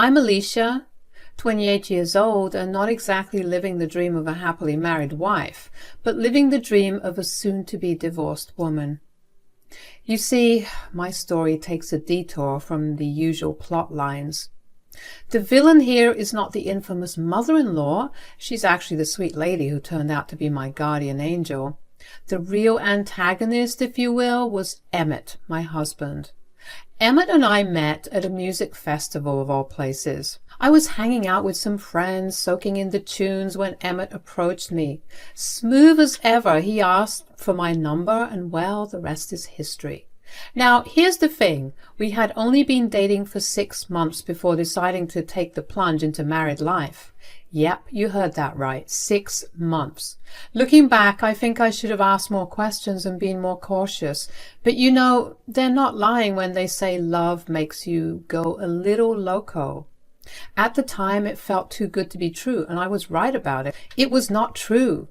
I'm Alicia, 28 years old, and not exactly living the dream of a happily married wife, but living the dream of a soon-to-be divorced woman. You see, my story takes a detour from the usual plot lines. The villain here is not the infamous mother-in-law. She's actually the sweet lady who turned out to be my guardian angel. The real antagonist, if you will, was Emmett, my husband. Emmett and I met at a music festival of all places. I was hanging out with some friends, soaking in the tunes, when Emmett approached me. Smooth as ever, he asked for my number, and well, the rest is history. Now, here's the thing. We had only been dating for 6 months before deciding to take the plunge into married life. Yep, you heard that right. 6 months. Looking back, I think I should have asked more questions and been more cautious. But you know, they're not lying when they say love makes you go a little loco. At the time, it felt too good to be true, and I was right about it. It was not true.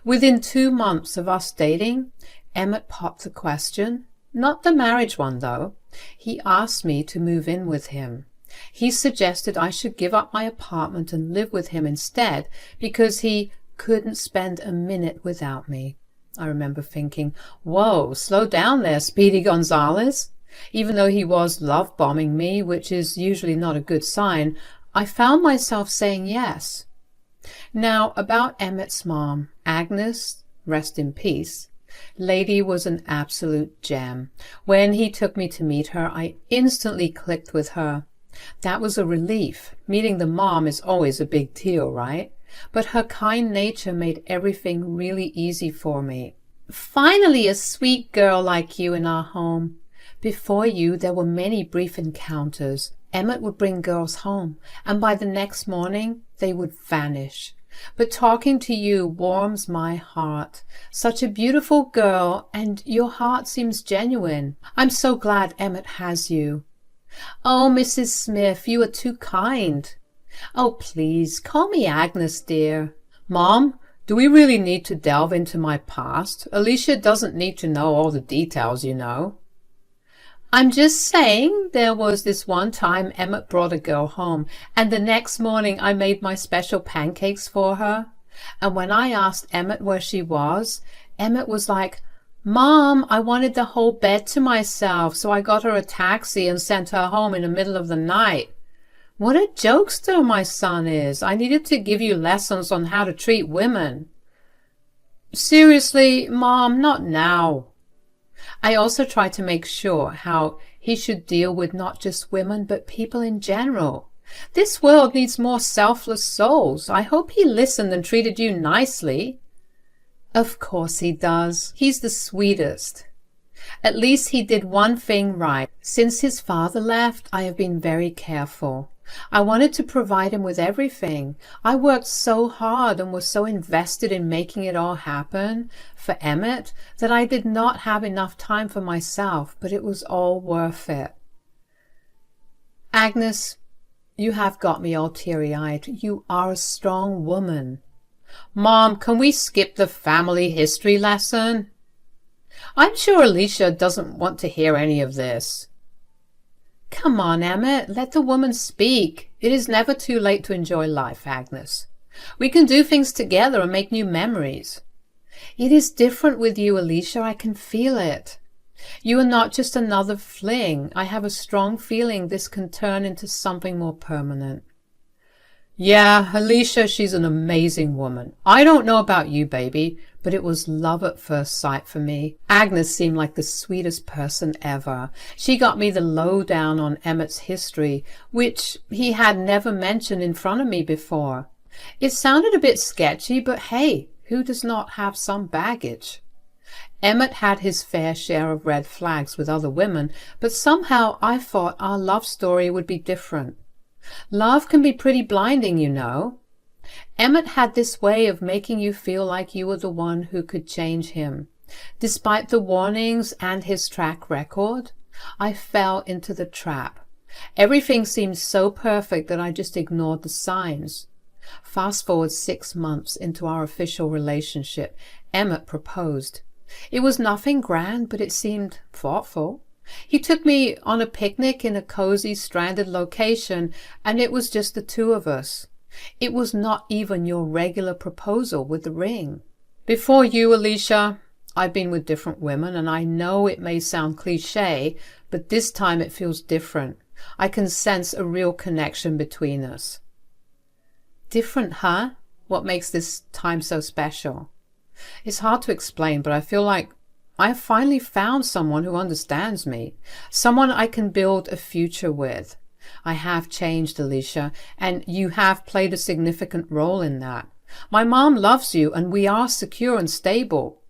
Within 2 months of us dating, Emmett popped the question. Not the marriage one, though. He asked me to move in with him. He suggested I should give up my apartment and live with him instead because he couldn't spend a minute without me. I remember thinking, whoa, slow down there, Speedy Gonzales. Even though he was love-bombing me, which is usually not a good sign, I found myself saying yes. Now, about Emmett's mom, Agnes, rest in peace. Lady was an absolute gem. When he took me to meet her, I instantly clicked with her. That was a relief. Meeting the mom is always a big deal, right? But her kind nature made everything really easy for me. Finally, a sweet girl like you in our home. Before you, there were many brief encounters. Emmett would bring girls home, and by the next morning, they would vanish. But talking to you warms my heart. Such a beautiful girl, and your heart seems genuine. I'm so glad Emmett has you. Oh, Mrs. Smith, you are too kind. Oh, please, call me Agnes, dear. Mom, do we really need to delve into my past? Alicia doesn't need to know all the details, you know. I'm just saying there was this one time Emmett brought a girl home, and the next morning I made my special pancakes for her. And when I asked Emmett where she was, Emmett was like, Mom, I wanted the whole bed to myself, so I got her a taxi and sent her home in the middle of the night. What a jokester my son is. I needed to give you lessons on how to treat women. Seriously, Mom, not now. I also tried to make sure how he should deal with not just women, but people in general. This world needs more selfless souls. I hope he listened and treated you nicely. Of course he does. He's the sweetest. At least he did one thing right. Since his father left, I have been very careful. I wanted to provide him with everything. I worked so hard and was so invested in making it all happen for Emmett that I did not have enough time for myself, but it was all worth it. Agnes, you have got me all teary-eyed. You are a strong woman. Mom, can we skip the family history lesson? I'm sure Alicia doesn't want to hear any of this. Come on, Emmett, let the woman speak. It is never too late to enjoy life, Agnes. We can do things together and make new memories. It is different with you, Alicia. I can feel it. You are not just another fling. I have a strong feeling this can turn into something more permanent. Yeah, Alicia, she's an amazing woman. I don't know about you, baby, but it was love at first sight for me. Agnes seemed like the sweetest person ever. She got me the lowdown on Emmett's history, which he had never mentioned in front of me before. It sounded a bit sketchy, but hey, who does not have some baggage? Emmett had his fair share of red flags with other women, but somehow I thought our love story would be different. Love can be pretty blinding, you know. Emmett had this way of making you feel like you were the one who could change him. Despite the warnings and his track record, I fell into the trap. Everything seemed so perfect that I just ignored the signs. Fast forward 6 months into our official relationship, Emmett proposed. It was nothing grand, but it seemed thoughtful. He took me on a picnic in a cozy, stranded location, and it was just the two of us. It was not even your regular proposal with the ring. Before you, Alicia, I've been with different women, and I know it may sound cliche, but this time it feels different. I can sense a real connection between us. Different, huh? What makes this time so special? It's hard to explain, but I feel like I have finally found someone who understands me, someone I can build a future with. I have changed, Alicia, and you have played a significant role in that. My mom loves you, and we are secure and stable.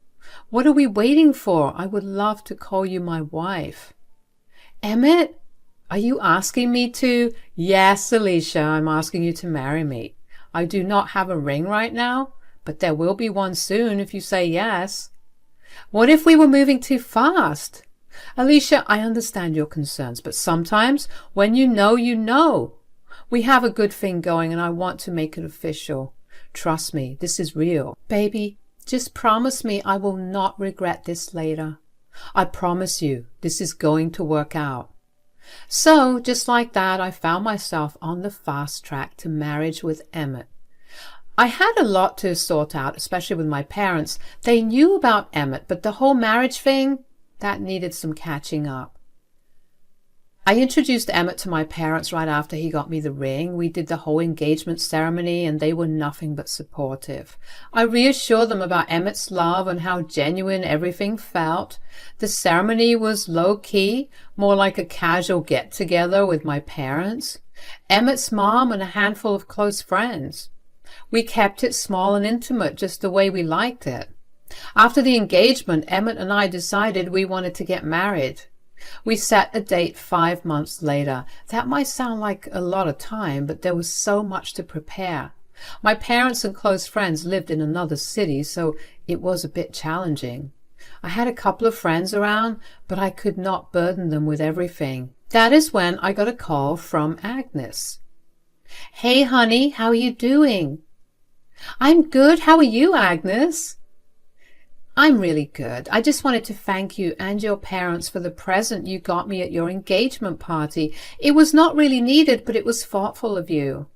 What are we waiting for? I would love to call you my wife. Emmett, are you asking me to? Yes, Alicia, I'm asking you to marry me. I do not have a ring right now, but there will be one soon if you say yes. What if we were moving too fast? Alicia, I understand your concerns, but sometimes when you know, you know. We have a good thing going, and I want to make it official. Trust me, this is real. Baby, just promise me I will not regret this later. I promise you, this is going to work out. So, just like that, I found myself on the fast track to marriage with Emmett. I had a lot to sort out, especially with my parents. They knew about Emmett, but the whole marriage thing, that needed some catching up. I introduced Emmett to my parents right after he got me the ring. We did the whole engagement ceremony, and they were nothing but supportive. I reassured them about Emmett's love and how genuine everything felt. The ceremony was low-key, more like a casual get-together with my parents, Emmett's mom, and a handful of close friends. We kept it small and intimate, just the way we liked it. After the engagement, Emmett and I decided we wanted to get married. We set a date 5 months later. That might sound like a lot of time, but there was so much to prepare. My parents and close friends lived in another city, so it was a bit challenging. I had a couple of friends around, but I could not burden them with everything. That is when I got a call from Agnes. Hey, honey, how are you doing? I'm good. How are you, Agnes? I'm really good. I just wanted to thank you and your parents for the present you got me at your engagement party. It was not really needed, but it was thoughtful of you.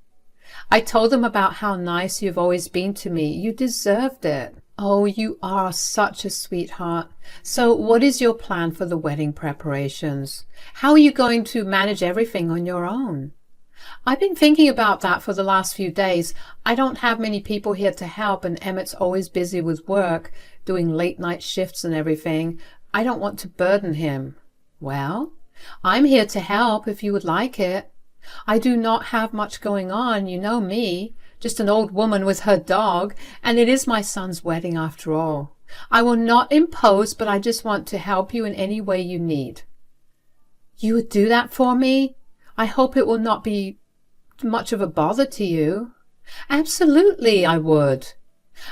I told them about how nice you've always been to me. You deserved it. Oh, you are such a sweetheart. So what is your plan for the wedding preparations? How are you going to manage everything on your own? I've been thinking about that for the last few days. I don't have many people here to help, and Emmett's always busy with work, doing late-night shifts and everything. I don't want to burden him. Well, I'm here to help if you would like it. I do not have much going on, you know me, just an old woman with her dog, and it is my son's wedding after all. I will not impose, but I just want to help you in any way you need. You would do that for me? I hope it will not be much of a bother to you. Absolutely, I would.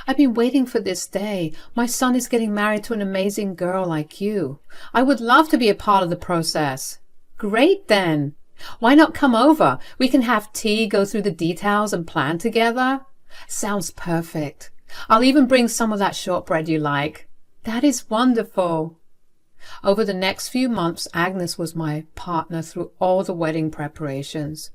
I've been waiting for this day. My son is getting married to an amazing girl like you. I would love to be a part of the process. Great, then. Why not come over? We can have tea, go through the details, and plan together. Sounds perfect. I'll even bring some of that shortbread you like. That is wonderful. Over the next few months, Agnes was my partner through all the wedding preparations.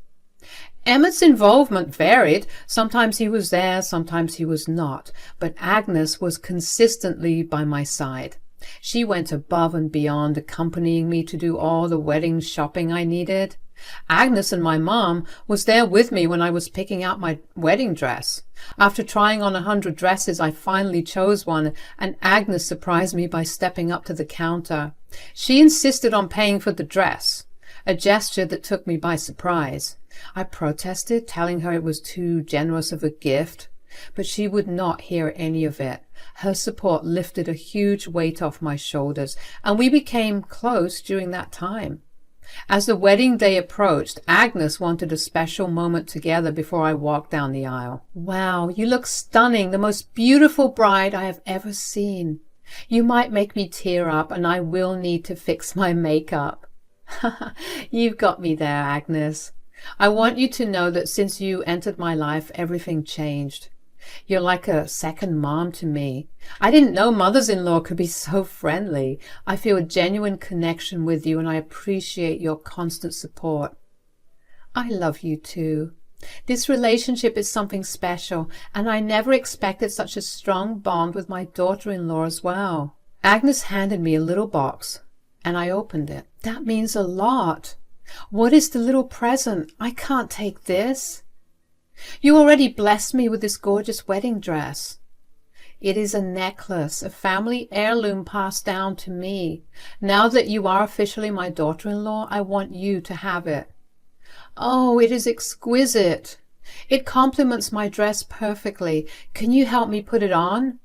Emmett's involvement varied. Sometimes he was there, sometimes he was not, but Agnes was consistently by my side. She went above and beyond, accompanying me to do all the wedding shopping I needed. Agnes and my mom was there with me when I was picking out my wedding dress. After trying on 100 dresses, I finally chose one, and Agnes surprised me by stepping up to the counter. She insisted on paying for the dress, a gesture that took me by surprise. I protested, telling her it was too generous of a gift, but she would not hear any of it. Her support lifted a huge weight off my shoulders, and we became close during that time. As the wedding day approached, Agnes wanted a special moment together before I walked down the aisle. Wow, you look stunning, the most beautiful bride I have ever seen. You might make me tear up, and I will need to fix my makeup. You've got me there, Agnes. I want you to know that since you entered my life, everything changed. You're like a second mom to me. I didn't know mothers-in-law could be so friendly. I feel a genuine connection with you and I appreciate your constant support. I love you too. This relationship is something special, and I never expected such a strong bond with my daughter-in-law as well. Agnes handed me a little box, and I opened it. That means a lot. What is the little present? I can't take this. You already blessed me with this gorgeous wedding dress. It is a necklace, a family heirloom passed down to me. Now that you are officially my daughter-in-law, I want you to have it. Oh, it is exquisite. It complements my dress perfectly. Can you help me put it on?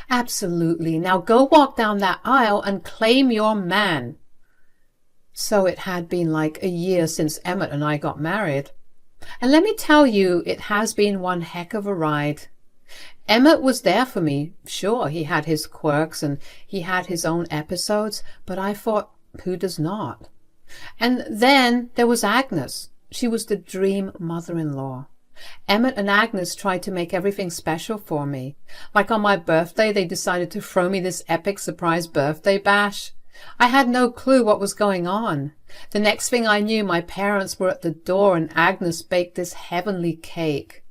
Absolutely. Now go walk down that aisle and claim your man. So it had been like a year since Emmett and I got married. And let me tell you, it has been one heck of a ride. Emmett was there for me. Sure, he had his quirks and he had his own episodes, but I thought, who does not? And then there was Agnes. She was the dream mother-in-law. Emmett and Agnes tried to make everything special for me. Like on my birthday, they decided to throw me this epic surprise birthday bash. I had no clue what was going on. The next thing I knew, my parents were at the door and Agnes baked this heavenly cake.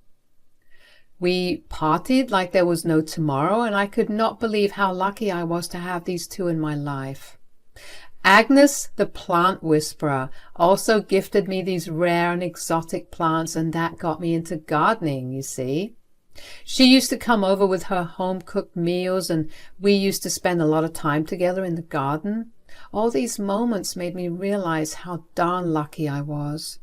We partied like there was no tomorrow, and I could not believe how lucky I was to have these two in my life. Agnes, the plant whisperer, also gifted me these rare and exotic plants, and that got me into gardening, you see. She used to come over with her home-cooked meals, and we used to spend a lot of time together in the garden. All these moments made me realize how darn lucky I was.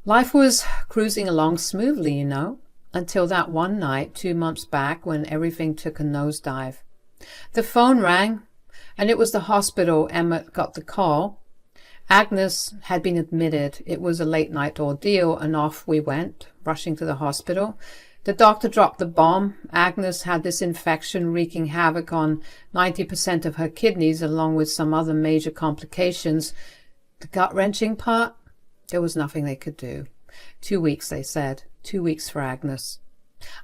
Life was cruising along smoothly, you know, until that one night 2 months back when everything took a nosedive. The phone rang, and it was the hospital. Emmett got the call. Agnes had been admitted. It was a late-night ordeal, and off we went, rushing to the hospital. The doctor dropped the bomb. Agnes had this infection wreaking havoc on 90% of her kidneys, along with some other major complications. The gut-wrenching part? There was nothing they could do. 2 weeks, they said. 2 weeks for Agnes.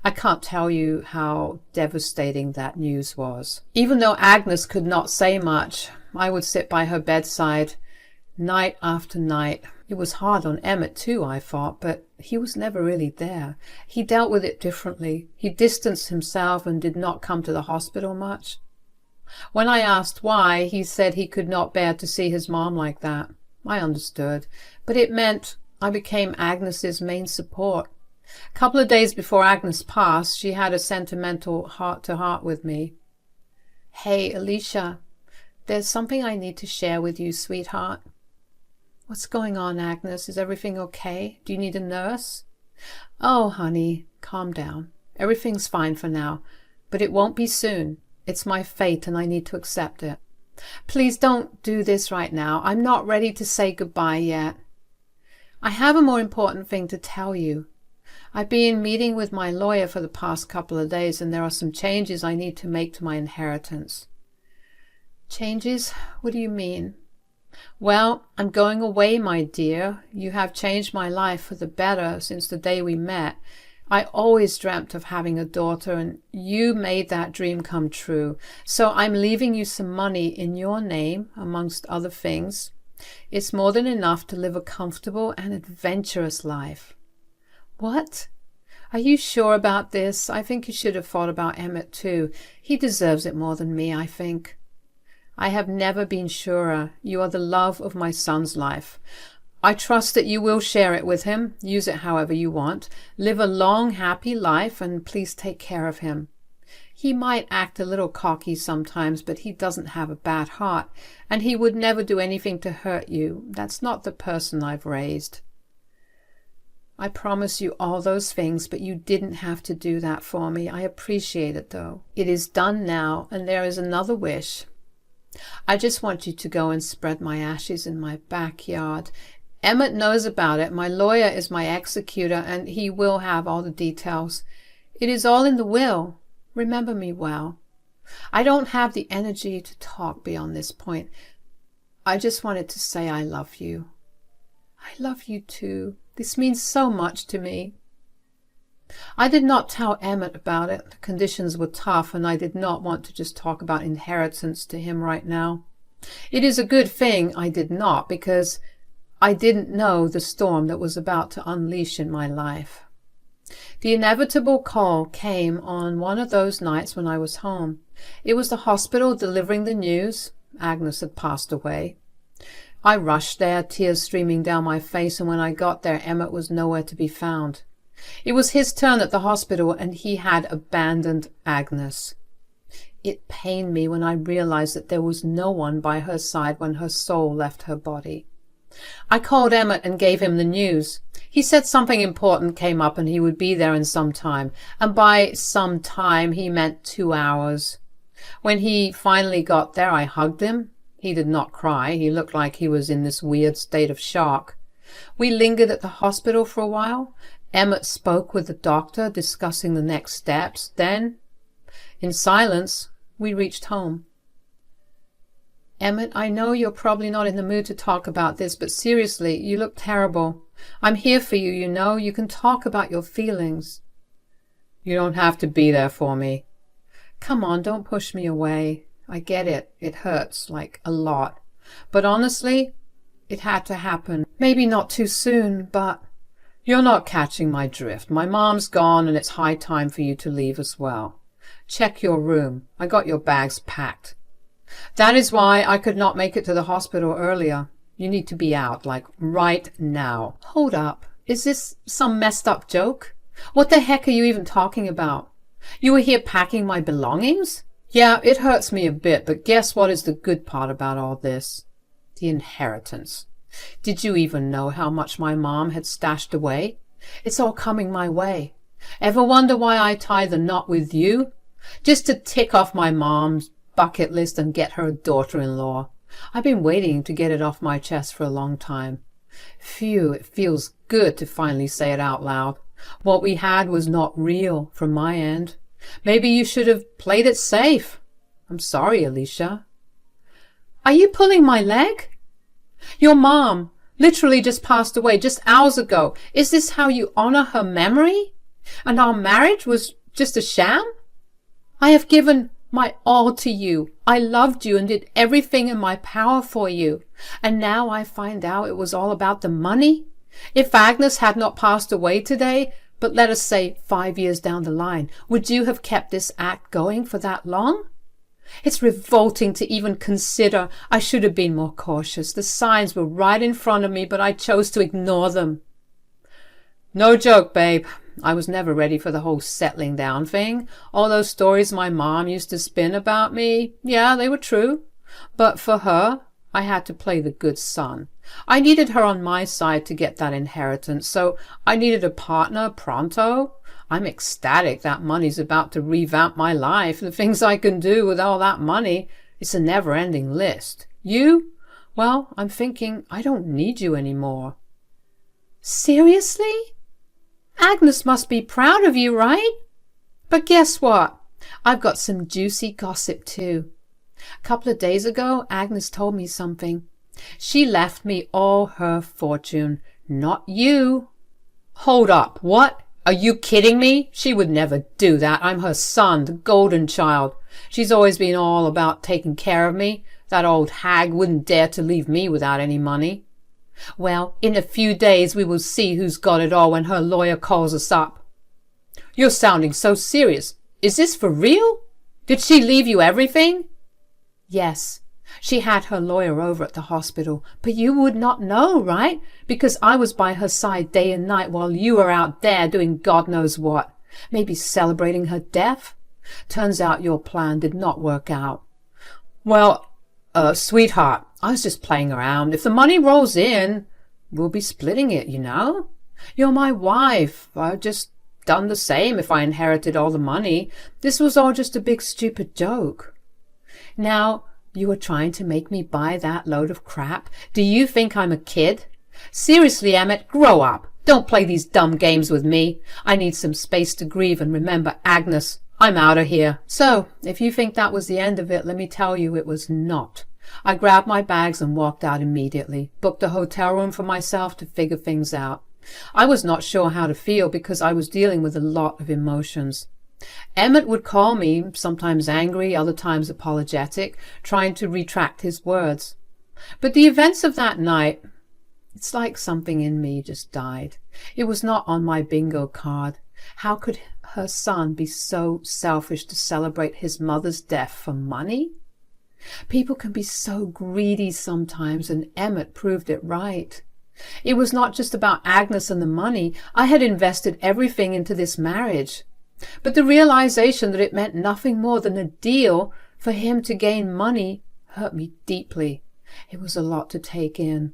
I can't tell you how devastating that news was. Even though Agnes could not say much, I would sit by her bedside night after night. It was hard on Emmett too, I thought, but he was never really there. He dealt with it differently. He distanced himself and did not come to the hospital much. When I asked why, he said he could not bear to see his mom like that. I understood, but it meant I became Agnes's main support. A couple of days before Agnes passed, she had a sentimental heart-to-heart with me. Hey, Alicia, there's something I need to share with you, sweetheart. What's going on, Agnes? Is everything okay? Do you need a nurse? Oh, honey, calm down. Everything's fine for now, but it won't be soon. It's my fate and I need to accept it. Please don't do this right now. I'm not ready to say goodbye yet. I have a more important thing to tell you. I've been meeting with my lawyer for the past couple of days, and there are some changes I need to make to my inheritance. Changes? What do you mean? Well, I'm going away, my dear. You have changed my life for the better since the day we met. I always dreamt of having a daughter, and you made that dream come true. So I'm leaving you some money in your name, amongst other things. It's more than enough to live a comfortable and adventurous life. What? Are you sure about this? I think you should have thought about Emmett too. He deserves it more than me, I think. I have never been surer. You are the love of my son's life. I trust that you will share it with him. Use it however you want. Live a long, happy life, and please take care of him. He might act a little cocky sometimes, but he doesn't have a bad heart, and he would never do anything to hurt you. That's not the person I've raised. I promise you all those things, but you didn't have to do that for me. I appreciate it, though. It is done now, and there is another wish. I just want you to go and spread my ashes in my backyard. Emmett knows about it. My lawyer is my executor, and he will have all the details. It is all in the will. Remember me well. I don't have the energy to talk beyond this point. I just wanted to say I love you. I love you too. This means so much to me. I did not tell Emmett about it. The conditions were tough, and I did not want to just talk about inheritance to him right now. It is a good thing I did not, because I didn't know the storm that was about to unleash in my life. The inevitable call came on one of those nights when I was home. It was the hospital delivering the news. Agnes had passed away. I rushed there, tears streaming down my face, and when I got there, Emmett was nowhere to be found. It was his turn at the hospital, and he had abandoned Agnes. It pained me when I realized that there was no one by her side when her soul left her body. I called Emmett and gave him the news. He said something important came up and he would be there in some time, and by some time he meant 2 hours. When he finally got there, I hugged him. He did not cry. He looked like he was in this weird state of shock. We lingered at the hospital for a while. Emmett spoke with the doctor, discussing the next steps. Then, in silence, we reached home. Emmett, I know you're probably not in the mood to talk about this, but seriously, you look terrible. I'm here for you, you know. You can talk about your feelings. You don't have to be there for me. Come on, don't push me away. I get it. It hurts, like a lot. But honestly, it had to happen. Maybe not too soon, but you're not catching my drift. My mom's gone, and it's high time for you to leave as well. Check your room. I got your bags packed. That is why I could not make it to the hospital earlier. You need to be out, like right now. Hold up. Is this some messed up joke? What the heck are you even talking about? You were here packing my belongings? Yeah, it hurts me a bit, but guess what is the good part about all this? The inheritance. Did you even know how much my mom had stashed away? It's all coming my way. Ever wonder why I tie the knot with you? Just to tick off my mom's bucket list and get her a daughter-in-law. I've been waiting to get it off my chest for a long time. Phew, it feels good to finally say it out loud. What we had was not real from my end. Maybe you should have played it safe. I'm sorry, Alicia. Are you pulling my leg? Your mom literally just passed away just hours ago. Is this how you honor her memory? And our marriage was just a sham? I have given my all to you. I loved you and did everything in my power for you. And now I find out it was all about the money? If Agnes had not passed away today, but let us say 5 years down the line, would you have kept this act going for that long? It's revolting to even consider. I should have been more cautious. The signs were right in front of me, but I chose to ignore them. No joke, babe. I was never ready for the whole settling down thing. All those stories my mom used to spin about me, yeah, they were true. But for her, I had to play the good son. I needed her on my side to get that inheritance, so I needed a partner pronto. I'm ecstatic that money's about to revamp my life. The things I can do with all that money, it's a never-ending list. You? Well, I'm thinking I don't need you anymore. Seriously? Agnes must be proud of you, right? But guess what? I've got some juicy gossip too. A couple of days ago, Agnes told me something. She left me all her fortune, not you. Hold up, what? Are you kidding me? She would never do that. I'm her son, the golden child. She's always been all about taking care of me. That old hag wouldn't dare to leave me without any money. Well, in a few days we will see who's got it all when her lawyer calls us up. You're sounding so serious. Is this for real? Did she leave you everything? Yes. She had her lawyer over at the hospital, but you would not know, right? Because I was by her side day and night while you were out there doing God knows what. Maybe celebrating her death? Turns out your plan did not work out. Well, sweetheart, I was just playing around. If the money rolls in, we'll be splitting it, you know? You're my wife. I'd just done the same if I inherited all the money. This was all just a big stupid joke. Now, you are trying to make me buy that load of crap? Do you think I'm a kid? Seriously, Emmett, grow up. Don't play these dumb games with me. I need some space to grieve and remember Agnes. I'm out of here. So, if you think that was the end of it, let me tell you it was not. I grabbed my bags and walked out immediately, booked a hotel room for myself to figure things out. I was not sure how to feel because I was dealing with a lot of emotions. Emmett would call me, sometimes angry, other times apologetic, trying to retract his words. But the events of that night, it's like something in me just died. It was not on my bingo card. How could her son be so selfish to celebrate his mother's death for money? People can be so greedy sometimes, and Emmett proved it right. It was not just about Agnes and the money. I had invested everything into this marriage. But the realization that it meant nothing more than a deal for him to gain money hurt me deeply. It was a lot to take in.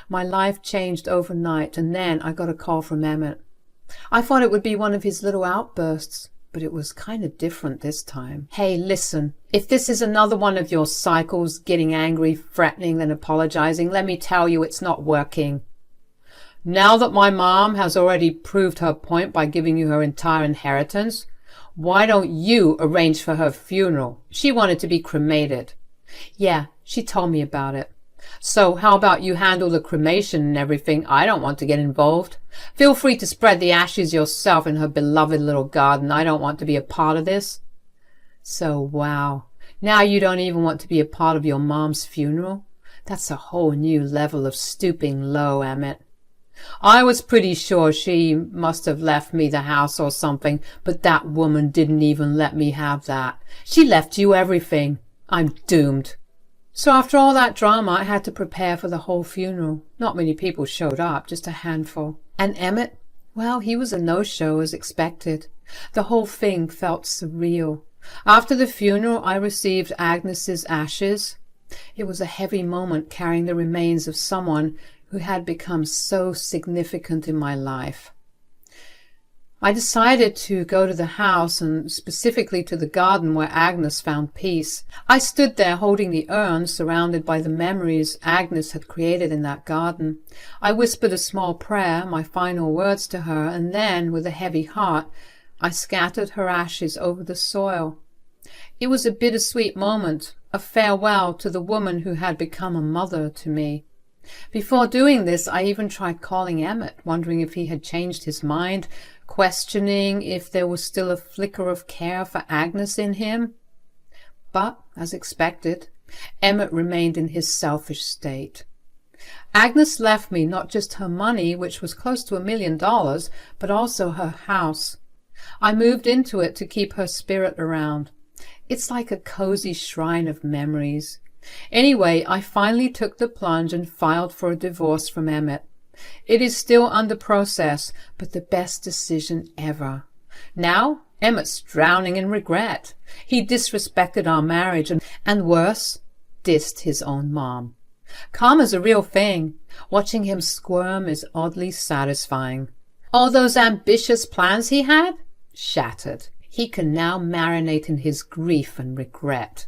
My life changed overnight, and then I got a call from Emmett. I thought it would be one of his little outbursts, but it was kind of different this time. Hey, listen, if this is another one of your cycles, getting angry, threatening, then apologizing, let me tell you it's not working. Now that my mom has already proved her point by giving you her entire inheritance, why don't you arrange for her funeral? She wanted to be cremated. Yeah, she told me about it. So how about you handle the cremation and everything? I don't want to get involved. Feel free to spread the ashes yourself in her beloved little garden. I don't want to be a part of this. So, wow. Now you don't even want to be a part of your mom's funeral? That's a whole new level of stooping low, Emmett. I was pretty sure she must have left me the house or something, but that woman didn't even let me have that. She left you everything. I'm doomed. So after all that drama, I had to prepare for the whole funeral. Not many people showed up, just a handful. And Emmett, well, he was a no-show as expected. The whole thing felt surreal. After the funeral, I received Agnes's ashes. It was a heavy moment carrying the remains of someone who had become so significant in my life. I decided to go to the house, and specifically to the garden where Agnes found peace. I stood there holding the urn, surrounded by the memories Agnes had created in that garden. I whispered a small prayer, my final words to her, and then, with a heavy heart, I scattered her ashes over the soil. It was a bittersweet moment, a farewell to the woman who had become a mother to me. Before doing this, I even tried calling Emmett, wondering if he had changed his mind, questioning if there was still a flicker of care for Agnes in him. But, as expected, Emmett remained in his selfish state. Agnes left me not just her money, which was close to $1 million, but also her house. I moved into it to keep her spirit around. It's like a cozy shrine of memories. Anyway, I finally took the plunge and filed for a divorce from Emmett. It is still under process, but the best decision ever. Now, Emmett's drowning in regret. He disrespected our marriage and worse, dissed his own mom. Karma's a real thing. Watching him squirm is oddly satisfying. All those ambitious plans he had? Shattered. He can now marinate in his grief and regret.